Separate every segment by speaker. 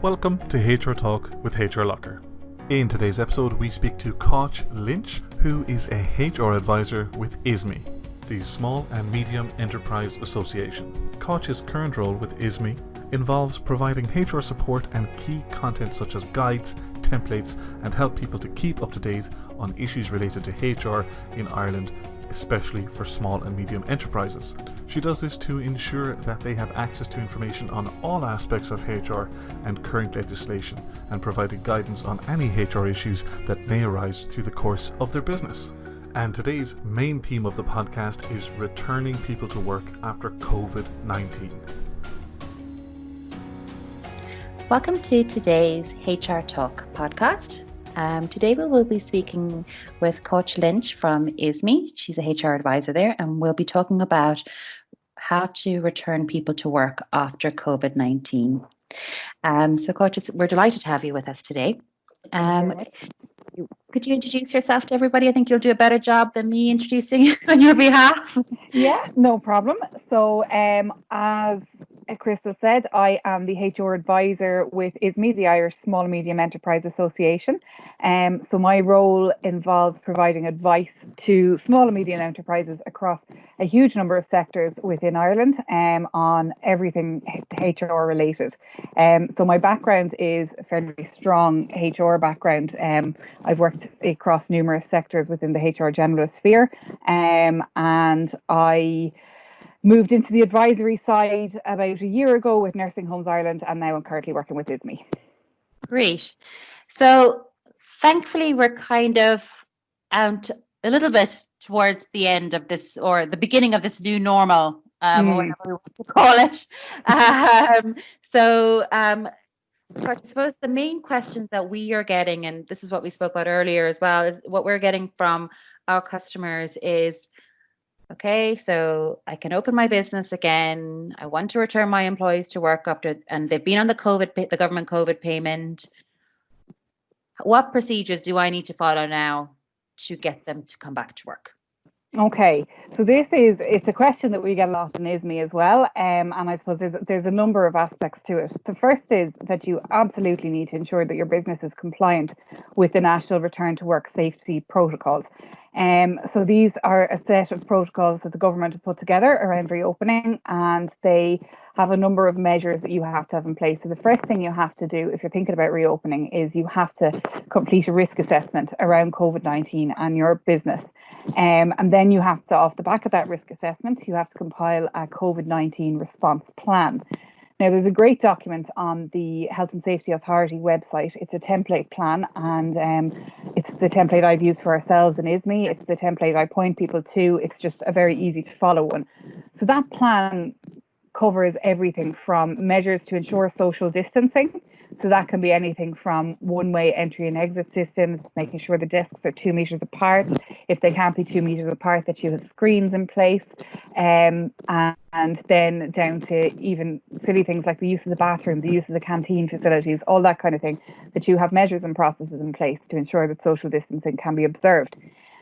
Speaker 1: Welcome to HR Talk with HRLocker. In today's episode, we speak to Cait Lynch, who is a HR advisor with ISME, the Small and Medium Enterprise Association. Cait's current role with ISME involves providing HR support and key content such as guides, templates, and help people to keep up to date on issues related to HR in Ireland, especially for small and medium enterprises. She does this to ensure that they have access to information on all aspects of HR and current legislation, and providing guidance on any HR issues that may arise through the course of their business. And today's main theme of the podcast is returning people to work after COVID-19.
Speaker 2: Welcome to today's HR Talk podcast. Today we will be speaking with Cait Lynch from ISME. She's a HR advisor there, and we'll be talking about how to return people to work after COVID-19. So Cait, we're delighted to have you with us today. Could you introduce yourself to everybody? I think you'll do a better job than me introducing on your behalf.
Speaker 3: Yeah, no problem. So as Crystal said, I am the HR advisor with ISME, the Irish Small and Medium Enterprise Association. So my role involves providing advice to small and medium enterprises across a huge number of sectors within Ireland on everything HR related. So my background is a fairly strong HR background. I've worked across numerous sectors within the HR generalist sphere, and I moved into the advisory side about a year ago with Nursing Homes Ireland, and now I'm currently working with ISME.
Speaker 2: Great. So thankfully we're kind of out a little bit towards the end of this, or the beginning of this new normal, or whatever we want to call it. So I suppose the main questions that we are getting, and this is what we spoke about earlier as well, is what we're getting from our customers is, okay, so I can open my business again. I want to return my employees to work and they've been on the government COVID payment. What procedures do I need to follow now to get them to come back to work?
Speaker 3: Okay, so it's a question that we get a lot in ISME as well, and I suppose there's a number of aspects to it. The first is that you absolutely need to ensure that your business is compliant with the National Return to Work Safety Protocols. So these are a set of protocols that the government have put together around reopening, and they have a number of measures that you have to have in place. So the first thing you have to do if you're thinking about reopening is you have to complete a risk assessment around COVID-19 and your business. And then you have to, off the back of that risk assessment, you have to compile a COVID-19 response plan. Now, there's a great document on the Health and Safety Authority website. It's a template plan, and it's the template I've used for ourselves in ISME. It's the template I point people to. It's just a very easy to follow one. So that plan covers everything from measures to ensure social distancing. So that can be anything from one-way entry and exit systems, making sure the desks are 2 meters apart. If they can't be 2 meters apart, that you have screens in place, and then down to even silly things like the use of the bathroom, the use of the canteen facilities, all that kind of thing, that you have measures and processes in place to ensure that social distancing can be observed.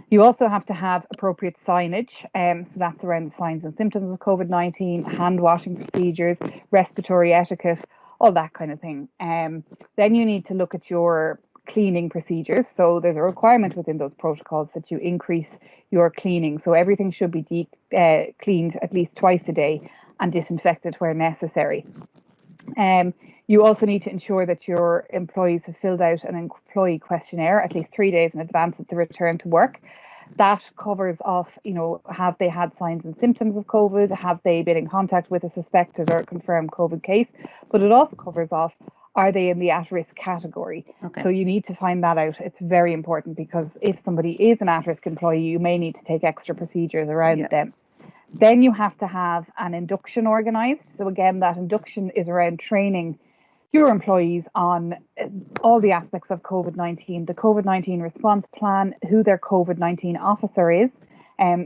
Speaker 3: You also have to have appropriate signage, so that's around the signs and symptoms of COVID-19, hand washing procedures, respiratory etiquette, all that kind of thing. Then you need to look at your cleaning procedures. So there's a requirement within those protocols that you increase your cleaning. So everything should be cleaned at least twice a day and disinfected where necessary. You also need to ensure that your employees have filled out an employee questionnaire at least 3 days in advance of the return to work. That covers off, have they had signs and symptoms of COVID? Have they been in contact with a suspected or confirmed COVID case? But it also covers off, are they in the at-risk category? Okay. So you need to find that out. It's very important, because if somebody is an at-risk employee, you may need to take extra procedures around them. Then you have to have an induction organised. So again, that induction is around training your employees on all the aspects of COVID-19, the COVID-19 response plan, who their COVID-19 officer is.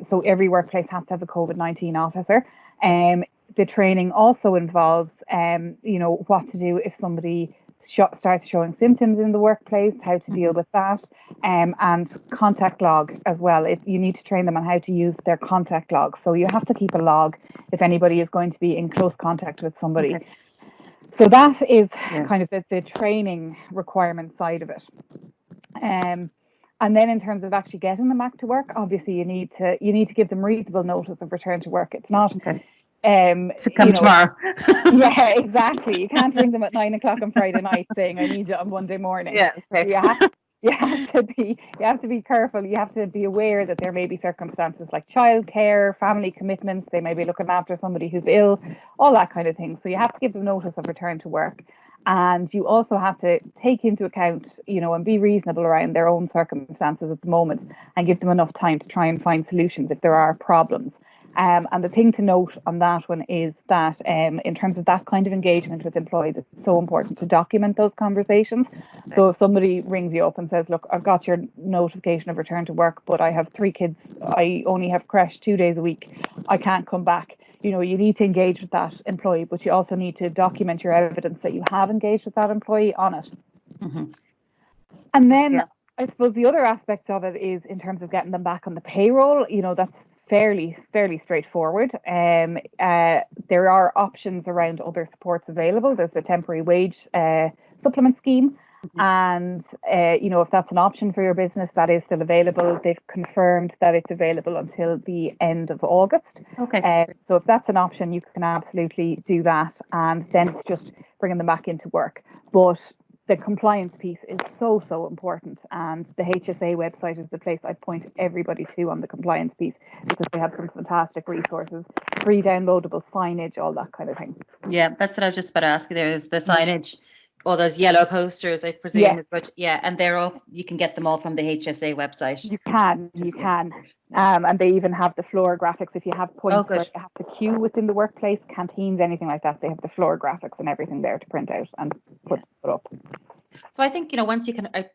Speaker 3: So every workplace has to have a COVID-19 officer. The training also involves, what to do if somebody starts showing symptoms in the workplace, how to deal with that, and contact log as well. You need to train them on how to use their contact log. So you have to keep a log if anybody is going to be in close contact with somebody. Okay. So that is
Speaker 2: Yeah.
Speaker 3: kind of the training requirement side of it. And then in terms of actually getting them back to work, obviously you need to give them reasonable notice of return to work. It's not
Speaker 2: Okay. To come
Speaker 3: you know,
Speaker 2: tomorrow.
Speaker 3: yeah, exactly. You can't ring them at 9 o'clock on Friday night saying I need you on Monday morning.
Speaker 2: Yeah. Okay.
Speaker 3: You have to be careful. You have to be aware that there may be circumstances like childcare, family commitments. They may be looking after somebody who's ill, all that kind of thing. So you have to give them notice of return to work. And you also have to take into account, and be reasonable around their own circumstances at the moment and give them enough time to try and find solutions if there are problems. And the thing to note on that one is that in terms of that kind of engagement with employees, it's so important to document those conversations. So if somebody rings you up and says, look, I've got your notification of return to work, but I have 3 kids, I only have creche 2 days a week, I can't come back. You need to engage with that employee, but you also need to document your evidence that you have engaged with that employee on it.
Speaker 2: Mm-hmm.
Speaker 3: And then
Speaker 2: Yeah.
Speaker 3: I suppose the other aspect of it is in terms of getting them back on the payroll, that's fairly straightforward. There are options around other supports available. There's the temporary wage supplement scheme. And, if that's an option for your business, that is still available. They've confirmed that it's available until the end of August.
Speaker 2: Okay.
Speaker 3: So if that's an option, you can absolutely do that. And then it's just bringing them back into work. But the compliance piece is so important, and the HSA website is the place I point everybody to on the compliance piece, because they have some fantastic resources, free downloadable signage, all that kind of thing.
Speaker 2: Yeah, that's what I was just about to ask you. There's the signage, all those yellow posters, I presume.
Speaker 3: Yes.
Speaker 2: But yeah, and they're all, you can get them all from the HSA website.
Speaker 3: You can. And they even have the floor graphics. If you have points where you have to queue within the workplace, canteens, anything like that, they have the floor graphics and everything there to print out and put up.
Speaker 2: So I think, once you can, I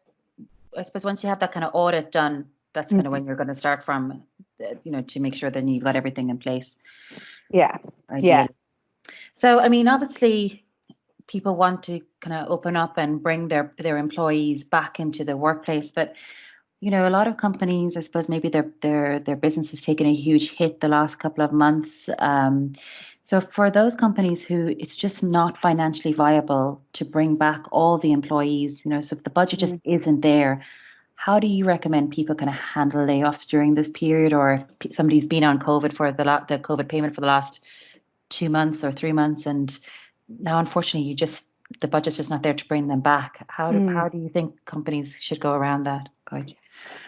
Speaker 2: suppose once you have that kind of audit done, that's kind of when you're going to start from, to make sure that you've got everything in place.
Speaker 3: Yeah.
Speaker 2: Ideally. So, I mean, obviously people want to kind of open up and bring their employees back into the workplace, but a lot of companies, I suppose, maybe their business has taken a huge hit the last couple of months. So for those companies who it's just not financially viable to bring back all the employees, so if the budget just isn't there, how do you recommend people kind of handle layoffs during this period? Or if somebody's been on COVID for the COVID payment for the last 2 months or 3 months, and now unfortunately the budget's just not there to bring them back. How do you think companies should go around that?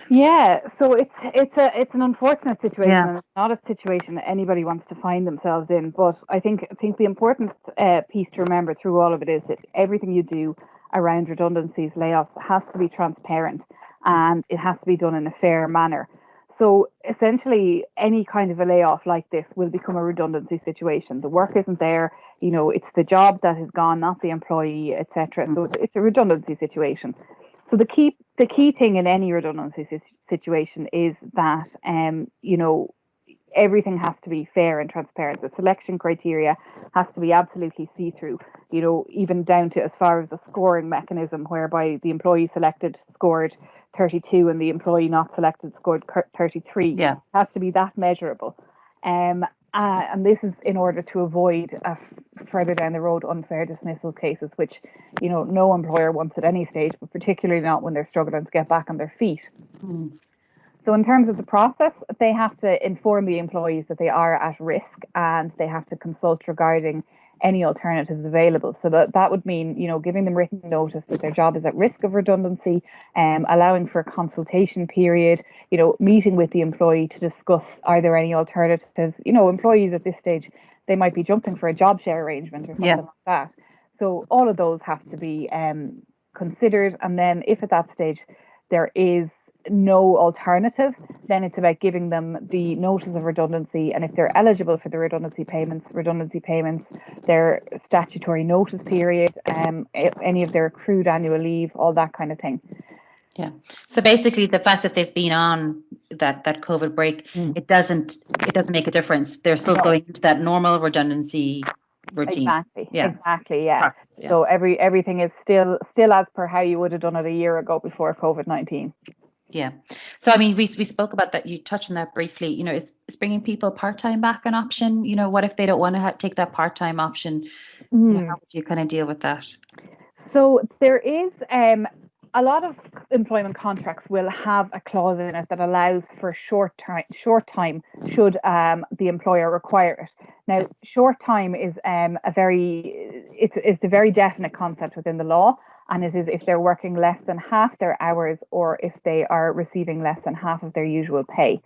Speaker 3: Yeah, so it's an unfortunate situation, and it's not a situation that anybody wants to find themselves in. But I think the important piece to remember through all of it is that everything you do around redundancies, layoffs, has to be transparent, and it has to be done in a fair manner. So essentially, any kind of a layoff like this will become a redundancy situation. The work isn't there, it's the job that is gone, not the employee, etc. So it's a redundancy situation. So the key thing in any redundancy situation is that everything has to be fair and transparent. The selection criteria has to be absolutely see-through, even down to as far as the scoring mechanism, whereby the employee selected scored 32 and the employee not selected scored 33.
Speaker 2: Yeah.
Speaker 3: It has to be that measurable. And this is in order to avoid further down the road unfair dismissal cases, which no employer wants at any stage, but particularly not when they're struggling to get back on their feet. So in terms of the process, they have to inform the employees that they are at risk, and they have to consult regarding any alternatives available. So that would mean, giving them written notice that their job is at risk of redundancy, allowing for a consultation period, meeting with the employee to discuss, are there any alternatives? Employees at this stage, they might be jumping for a job share arrangement or something like that. So all of those have to be considered. And then if at that stage there is no alternative, then it's about giving them the notice of redundancy, and if they're eligible for the redundancy payments, their statutory notice period, any of their accrued annual leave, all that kind of thing.
Speaker 2: Yeah. So basically, the fact that they've been on that COVID break, it doesn't make a difference. They're still going into that normal redundancy routine.
Speaker 3: Exactly. Yeah.
Speaker 2: Practice,
Speaker 3: So everything is still as per how you would have done it a year ago before COVID-19.
Speaker 2: Yeah. So, I mean, we spoke about that. You touched on that briefly. Is bringing people part-time back an option? What if they don't want to take that part-time option? How would you kind of deal with that?
Speaker 3: So there is a lot of employment contracts will have a clause in it that allows for short time should the employer require it. Now, short time is it's a very definite concept within the law, and it is if they're working less than half their hours or if they are receiving less than half of their usual pay.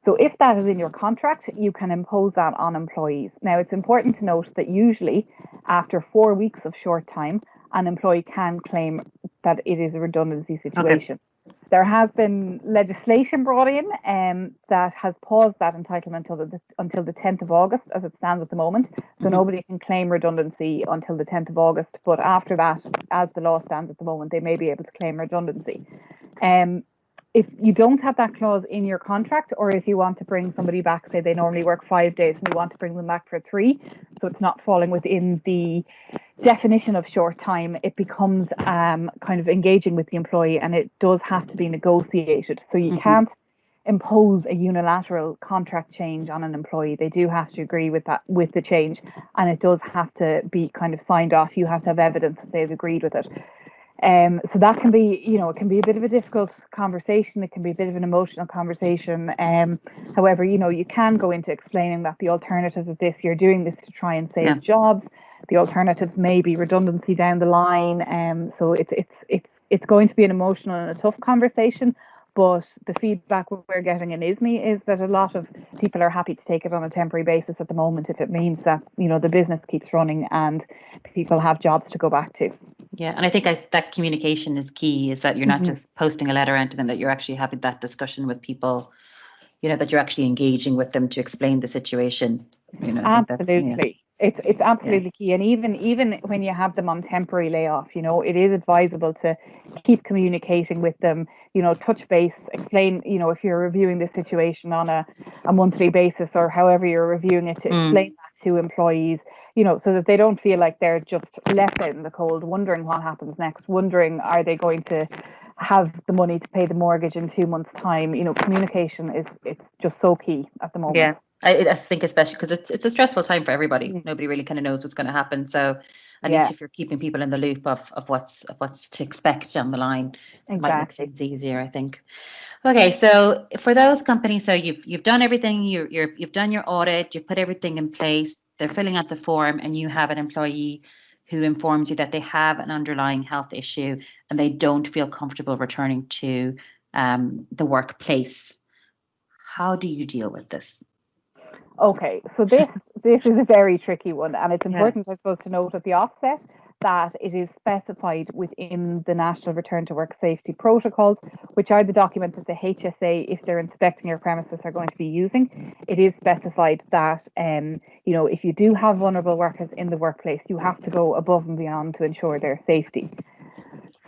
Speaker 3: So if that is in your contract, you can impose that on employees. Now, it's important to note that usually after 4 weeks of short time, an employee can claim that it is a redundancy situation. Okay. There has been legislation brought in that has paused that entitlement until the 10th of August, as it stands at the moment. So nobody can claim redundancy until the 10th of August. But after that, as the law stands at the moment, they may be able to claim redundancy. If you don't have that clause in your contract, or if you want to bring somebody back, say they normally work 5 days and you want to bring them back for 3, so it's not falling within the definition of short time, it becomes kind of engaging with the employee, and it does have to be negotiated. So you can't impose a unilateral contract change on an employee. They do have to agree with the change, and it does have to be kind of signed off. You have to have evidence that they've agreed with it. So that can be, it can be a bit of a difficult conversation. It can be a bit of an emotional conversation. However, you can go into explaining that the alternatives of this, you're doing this to try and save jobs. The alternatives may be redundancy down the line. So it's going to be an emotional and a tough conversation. But the feedback we're getting in ISME is that a lot of people are happy to take it on a temporary basis at the moment if it means that, the business keeps running and people have jobs to go back to.
Speaker 2: Yeah, and I think that communication is key, is that you're not just posting a letter out to them, that you're actually having that discussion with people, that you're actually engaging with them to explain the situation.
Speaker 3: Absolutely. It's absolutely key. And even when you have them on temporary layoff, it is advisable to keep communicating with them, touch base, explain, if you're reviewing the situation on a monthly basis or however you're reviewing it, to explain that to employees, so that they don't feel like they're just left out in the cold, wondering what happens next, wondering, are they going to have the money to pay the mortgage in 2 months' time? Communication it's just so key at the moment.
Speaker 2: Yeah. I think especially because it's a stressful time for everybody. Nobody really kind of knows what's going to happen. So at least if you're keeping people in the loop of what's to expect down the line, it might make things easier, I think. Okay, so for those companies, so you've done everything, you've done your audit, you've put everything in place, they're filling out the form, and you have an employee who informs you that they have an underlying health issue and they don't feel comfortable returning to the workplace. How do you deal with this?
Speaker 3: Okay, so this is a very tricky one, and it's important, I suppose, to note at the offset that it is specified within the National Return to Work Safety Protocols, which are the documents that the HSA, if they're inspecting your premises, are going to be using. It is specified that, if you do have vulnerable workers in the workplace, you have to go above and beyond to ensure their safety.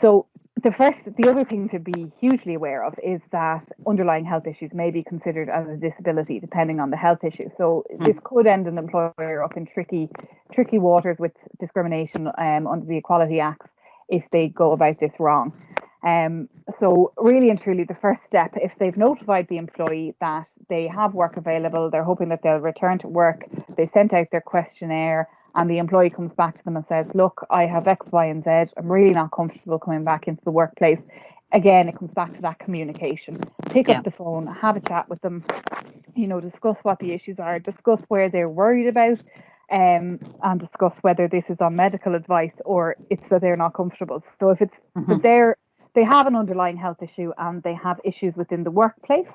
Speaker 3: So the other thing to be hugely aware of is that underlying health issues may be considered as a disability depending on the health issue. So this could end an employer up in tricky waters with discrimination under the Equality Act if they go about this wrong. So really and truly, the first step, if they've notified the employee that they have work available, they're hoping that they'll return to work, they sent out their questionnaire, and the employee comes back to them and says, look, I have X, Y, and Z. I'm really not comfortable coming back into the workplace. Again, it comes back to that communication. Pick up the phone, have a chat with them, discuss what the issues are, discuss where they're worried about, and discuss whether this is on medical advice or it's that they're not comfortable. So if it's that they have an underlying health issue and they have issues within the workplace,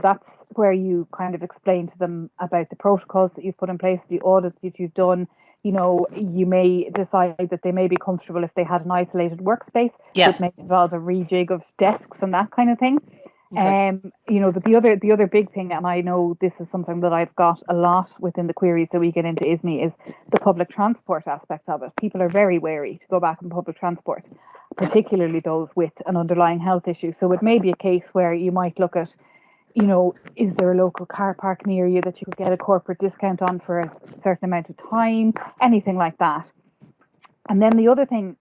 Speaker 3: that's where you kind of explain to them about the protocols that you've put in place, the audits that you've done. You may decide that they may be comfortable if they had an isolated workspace. So it may involve a rejig of desks and that kind of thing. But the other big thing, and I know this is something that I've got a lot within the queries that we get into ISME, is the public transport aspect of it. People are very wary to go back on public transport, particularly those with an underlying health issue. So it may be a case where you might look at, is there a local car park near you that you could get a corporate discount on for a certain amount of time, anything like that. And then the other thing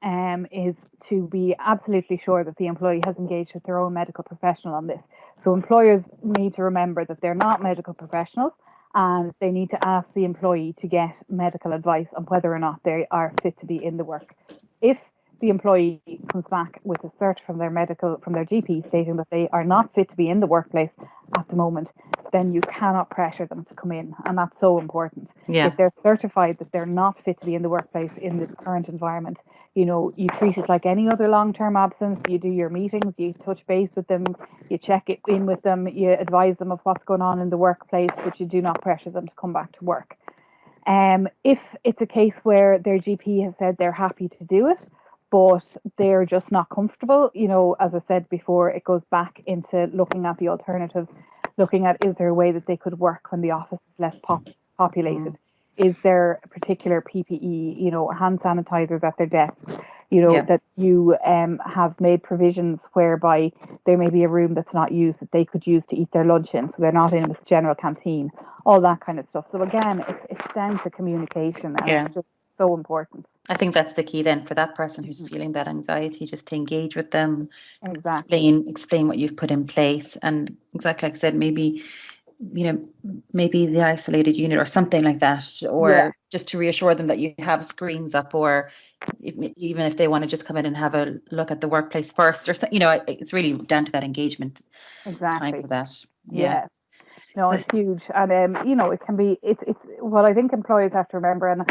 Speaker 3: is to be absolutely sure that the employee has engaged with their own medical professional on this. So employers need to remember that they're not medical professionals, and they need to ask the employee to get medical advice on whether or not they are fit to be in the work. If the employee comes back with a cert from their GP stating that they are not fit to be in the workplace at the moment, then you cannot pressure them to come in, and that's so important.
Speaker 2: Yeah.
Speaker 3: If they're certified that they're not fit to be in the workplace in this current environment, you treat it like any other long-term absence. You do your meetings, you touch base with them, you check it in with them, you advise them of what's going on in the workplace, but you do not pressure them to come back to work. If it's a case where their GP has said they're happy to do it, but they're just not comfortable, as I said before, it goes back into looking at the alternatives, looking at, is there a way that they could work when the office is less populated? Is there a particular PPE, hand sanitizers at their desks, that you have made provisions whereby there may be a room that's not used that they could use to eat their lunch in, so they're not in with general canteen, all that kind of stuff. So again, it's down to communication, and it's just so important.
Speaker 2: I think that's the key then for that person who's feeling that anxiety, just to engage with them,
Speaker 3: exactly.
Speaker 2: explain what you've put in place, and exactly like I said, maybe maybe the isolated unit or something like that, or just to reassure them that you have screens up, or even if they want to just come in and have a look at the workplace first, or it's really down to that engagement time for that.
Speaker 3: Yeah. No, it's huge, and it can be. It's what I think employers have to remember, and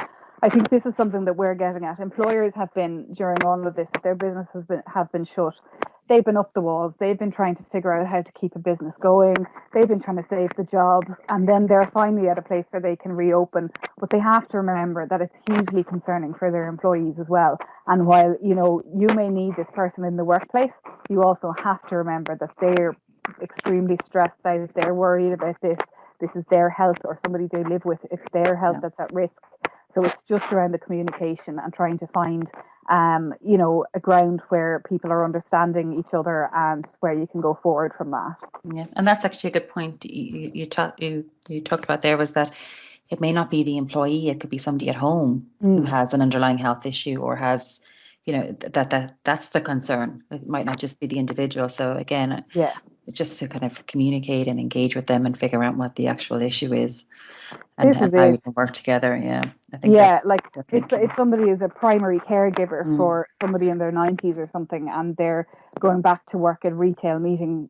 Speaker 3: I think this is something that we're getting at. Employers have been, during all of this, their businesses have been shut. They've been up the walls. They've been trying to figure out how to keep a business going. They've been trying to save the jobs, and then they're finally at a place where they can reopen. But they have to remember that it's hugely concerning for their employees as well. And while you may need this person in the workplace, you also have to remember that they're extremely stressed out. They're worried about this. This is their health, or somebody they live with. It's their health that's at risk. So it's just around the communication and trying to find, a ground where people are understanding each other and where you can go forward from that.
Speaker 2: Yeah, and that's actually a good point you talked about there, was that it may not be the employee, it could be somebody at home who has an underlying health issue, or has, that's the concern. It might not just be the individual. So again, just to kind of communicate and engage with them and figure out what the actual issue is, and how you can work together. Yeah, I think.
Speaker 3: Yeah, like if somebody is a primary caregiver for somebody in their 90s or something, and they're going back to work in retail, meeting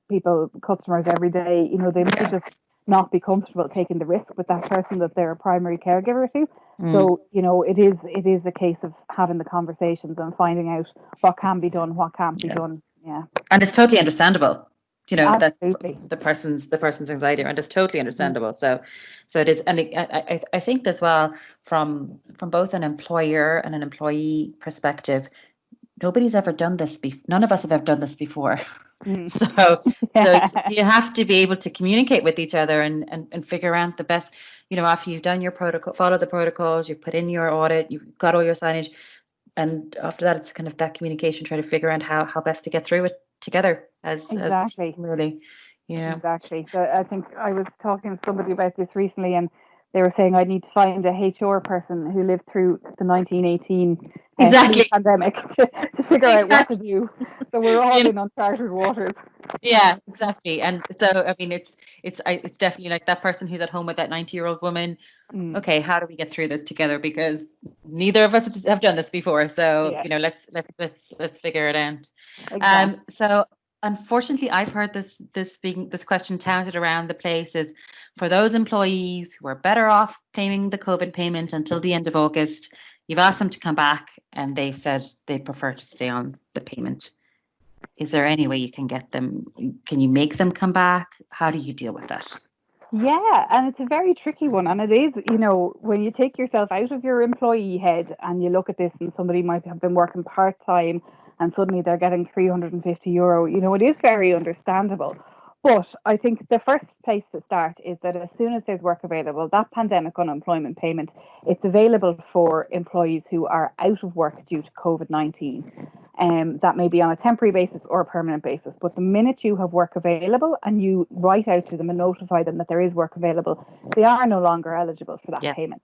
Speaker 3: customers every day, they may just not be comfortable taking the risk with that person that they're a primary caregiver to. So, it is a case of having the conversations and finding out what can be done, what can't be done. Yeah.
Speaker 2: And it's totally understandable.
Speaker 3: Absolutely.
Speaker 2: That the person's anxiety, and it's totally understandable. So it is, and I think as well, from both an employer and an employee perspective, nobody's ever done this none of us have ever done this before. So you have to be able to communicate with each other and figure out the best, after you've done your protocol, follow the protocols, you've put in your audit, you've got all your signage, and after that, it's kind of that communication, trying to figure out how best to get through it together as a team, really.
Speaker 3: Exactly. So I think I was talking to somebody about this recently, and they were saying I need to find a HR person who lived through the 1918 pandemic to figure out what to do. So we're all in uncharted waters.
Speaker 2: Yeah, exactly. And so I mean, it's definitely like that person who's at home with that 90-year-old woman. Okay, how do we get through this together? Because neither of us have done this before. So let's figure it out.
Speaker 3: Exactly.
Speaker 2: So unfortunately, I've heard this question touted around the place, is for those employees who are better off claiming the COVID payment until the end of August. You've asked them to come back, and they've said they prefer to stay on the payment. Is there any way you can get them? Can you make them come back? How do you deal with that?
Speaker 3: Yeah, and it's a very tricky one. And it is, when you take yourself out of your employee head and you look at this, and somebody might have been working part-time and suddenly they're getting €350, it is very understandable. But I think the first place to start is that as soon as there's work available, that pandemic unemployment payment, it's available for employees who are out of work due to COVID-19. That may be on a temporary basis or a permanent basis. But the minute you have work available and you write out to them and notify them that there is work available, they are no longer eligible for that payment.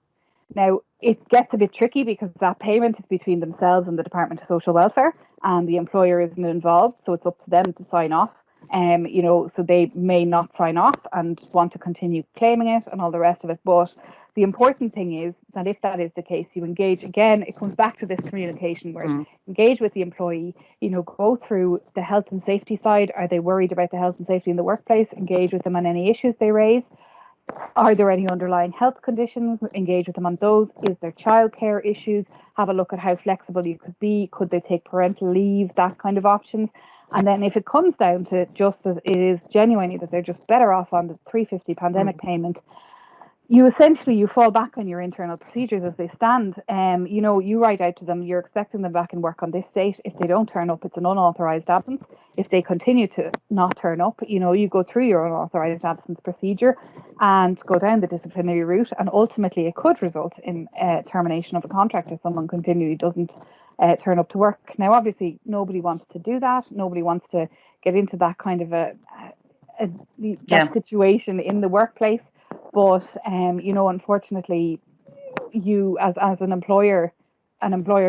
Speaker 3: Now, it gets a bit tricky because that payment is between themselves and the Department of Social Welfare, and the employer isn't involved, so it's up to them to sign off. So they may not sign off and want to continue claiming it and all the rest of it. But the important thing is that if that is the case, you engage again. It comes back to this communication where engage with the employee. Go through the health and safety side. Are they worried about the health and safety in the workplace? Engage with them on any issues they raise. Are there any underlying health conditions? Engage with them on those. Is there childcare issues? Have a look at how flexible you could be. Could they take parental leave? That kind of options. And then if it comes down to just as it is genuinely that they're just better off on the 350 pandemic payment, you fall back on your internal procedures as they stand. You write out to them, you're expecting them back in work on this date. If they don't turn up, it's an unauthorised absence. If they continue to not turn up, you go through your unauthorised absence procedure and go down the disciplinary route. And ultimately, it could result in termination of a contract if someone continually doesn't turn up to work. Now, obviously, nobody wants to do that. Nobody wants to get into that kind of that situation in the workplace. But unfortunately, you as an employer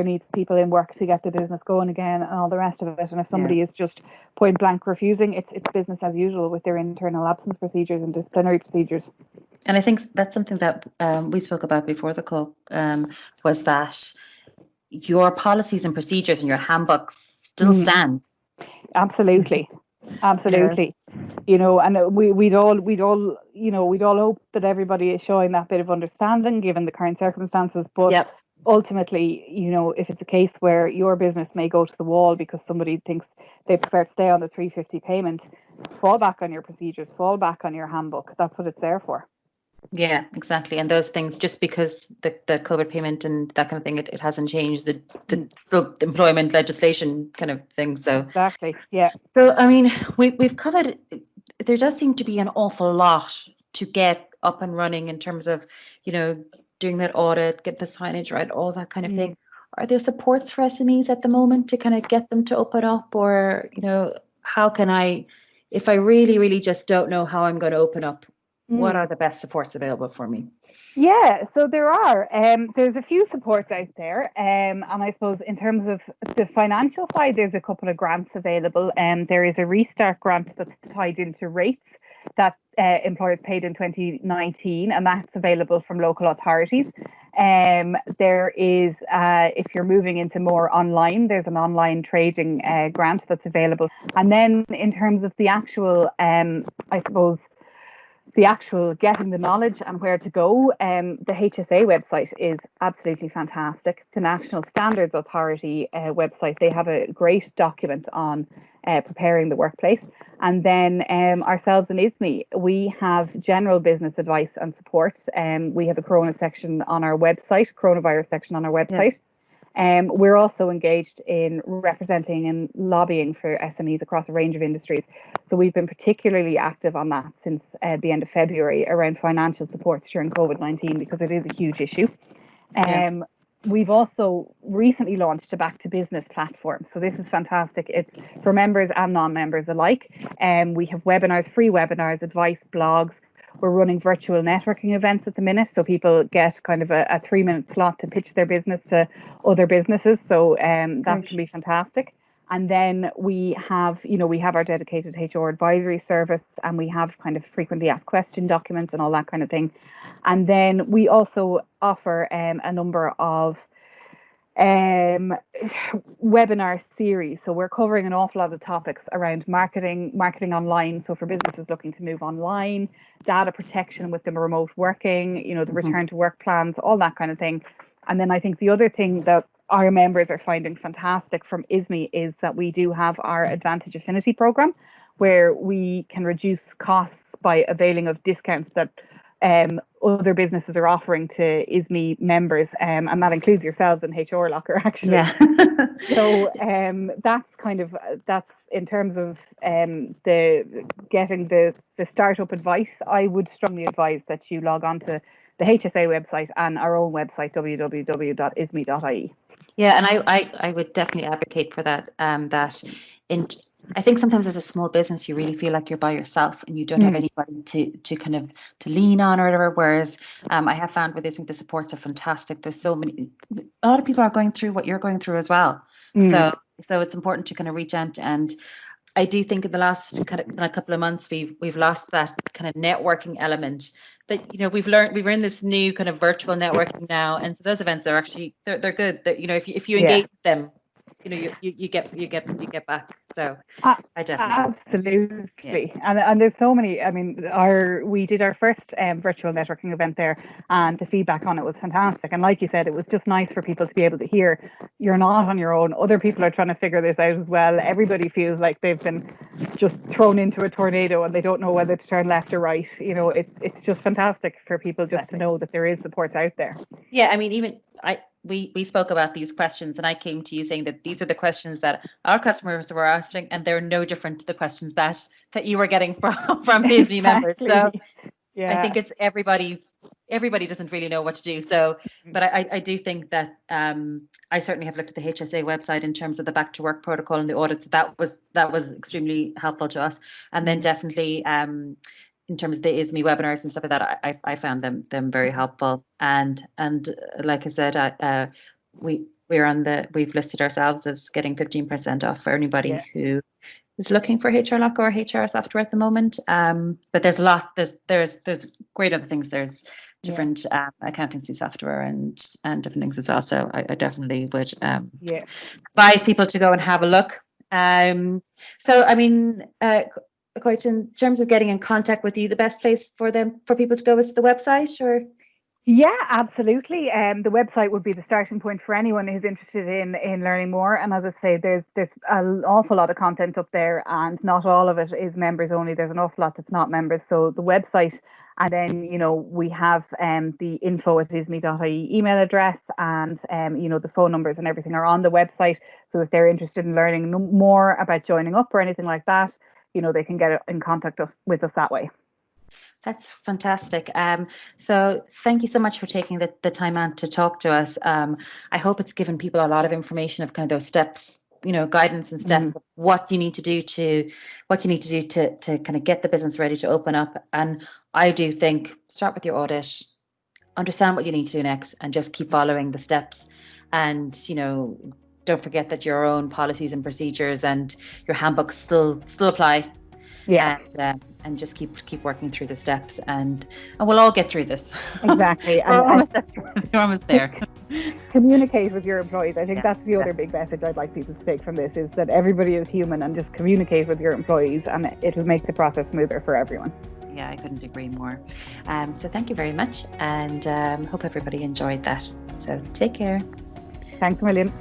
Speaker 3: needs people in work to get the business going again and all the rest of it. And if somebody is just point blank refusing, it's business as usual with their internal absence procedures and disciplinary procedures.
Speaker 2: And I think that's something that we spoke about before the call, was that your policies and procedures and your handbooks still stand.
Speaker 3: Absolutely. Absolutely. And we'd all hope that everybody is showing that bit of understanding given the current circumstances. But ultimately, if it's a case where your business may go to the wall because somebody thinks they prefer to stay on the 350 payment, fall back on your procedures, fall back on your handbook. That's what it's there for.
Speaker 2: Yeah, exactly. And those things, just because the COVID payment and that kind of thing, it hasn't changed the still employment legislation kind of thing. So
Speaker 3: exactly, yeah.
Speaker 2: So I mean, we've covered. There does seem to be an awful lot to get up and running in terms of, doing that audit, get the signage right, all that kind of thing. Are there supports for SMEs at the moment to kind of get them to open up, or how can I, if I really, really just don't know how I'm going to open up? What are the best supports available for me?
Speaker 3: Yeah, so there are. There's a few supports out there. And I suppose in terms of the financial side, there's a couple of grants available. There is a restart grant that's tied into rates that employers paid in 2019, and that's available from local authorities. There is, if you're moving into more online, there's an online trading grant that's available. And then in terms of the actual, I suppose, the actual getting the knowledge and where to go, the HSA website is absolutely fantastic. The National Standards Authority website, they have a great document on preparing the workplace. And then ourselves in ISME, we have general business advice and support. We have a coronavirus section on our website. Yeah. We're also engaged in representing and lobbying for SMEs across a range of industries. So we've been particularly active on that since the end of February around financial supports during COVID-19 because it is a huge issue. We've also recently launched a back to business platform. So this is fantastic. It's for members and non-members alike. We have webinars, free webinars, advice, blogs. We're running virtual networking events at the minute, so people get kind of a 3-minute slot to pitch their business to other businesses. So that can be fantastic. And then we have our dedicated HR advisory service, and we have kind of frequently asked question documents and all that kind of thing. And then we also offer a number of webinar series. So we're covering an awful lot of topics around marketing online. So for businesses looking to move online, data protection with the remote working, the return to work plans, all that kind of thing. And then I think the other thing that our members are finding fantastic from ISME is that we do have our Advantage Affinity program where we can reduce costs by availing of discounts that other businesses are offering to ISME members, and that includes yourselves and HRLocker actually.
Speaker 2: Yeah.
Speaker 3: So that's in terms of getting the startup advice. I would strongly advise that you log on to the HSA website and our own website, www.isme.ie.
Speaker 2: Yeah, and I would definitely advocate for that. That I think sometimes as a small business, you really feel like you're by yourself and you don't have anybody to kind of to lean on or whatever. Whereas I have found with ISME, the supports are fantastic. There's so many, a lot of people are going through what you're going through as well. So it's important to kind of reach out. And I do think in the last kind of couple of months, we've lost that kind of networking element that, you know, we've learned. We were in this new kind of virtual networking now. And so those events are actually, they're good. That, you know, if you engage with them, you know, you get back. So I definitely.
Speaker 3: Absolutely, and there's so many. I mean, we did our first virtual networking event there, and the feedback on it was fantastic. And like you said, it was just nice for people to be able to hear you're not on your own. Other people are trying to figure this out as well. Everybody feels like they've been just thrown into a tornado and they don't know whether to turn left or right. You know, it's just fantastic for people just to know that there is support out there.
Speaker 2: Yeah, I mean, even we spoke about these questions, and I came to you saying that these are the questions that our customers were asking, and they're no different to the questions that you were getting from ISME members. So yeah. I think it's everybody doesn't really know what to do. So, but I do think that I certainly have looked at the HSA website in terms of the back to work protocol and the audit. So that was extremely helpful to us. And then definitely in terms of the ISME webinars and stuff like that, I found them very helpful. And like I said, we've listed ourselves as getting 15% off for anybody who is looking for HRLocker or HR software at the moment. But there's a lot. There's great other things. There's different accountancy software and different things as well. So I definitely would advise people to go and have a look. So I mean, Cait, in terms of getting in contact with you, the best place for people to go is to the website, or?
Speaker 3: Yeah, absolutely. The website would be the starting point for anyone who's interested in learning more. And as I say, there's an awful lot of content up there, and not all of it is members only. There's an awful lot that's not members. So the website, and then, you know, we have the info@isme.ie email address, and you know, the phone numbers and everything are on the website. So if they're interested in learning more about joining up or anything like that, you know, they can get in contact with us that way.
Speaker 2: That's fantastic. So thank you so much for taking the time out to talk to us. I hope it's given people a lot of information of kind of those steps, you know, guidance and steps of what you need to do to kind of get the business ready to open up. And I do think start with your audit, understand what you need to do next, and just keep following the steps. And, you know, don't forget that your own policies and procedures and your handbooks still apply. Yeah, and just keep working through the steps, and we'll all get through this.
Speaker 3: Exactly.
Speaker 2: We're almost there.
Speaker 3: Communicate with your employees. I think that's the other big message I'd like people to take from this, is that everybody is human, and just communicate with your employees, and it'll make the process smoother for everyone.
Speaker 2: Yeah, I couldn't agree more. So thank you very much, and hope everybody enjoyed that. So take care.
Speaker 3: Thanks a million.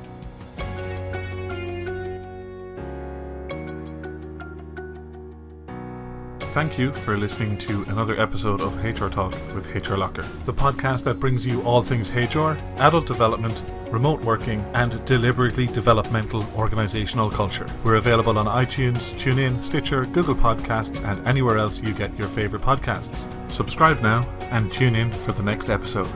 Speaker 1: Thank you for listening to another episode of HR Talk with HRLocker, the podcast that brings you all things HR, adult development, remote working, and deliberately developmental organizational culture. We're available on iTunes, TuneIn, Stitcher, Google Podcasts, and anywhere else you get your favorite podcasts. Subscribe now and tune in for the next episode.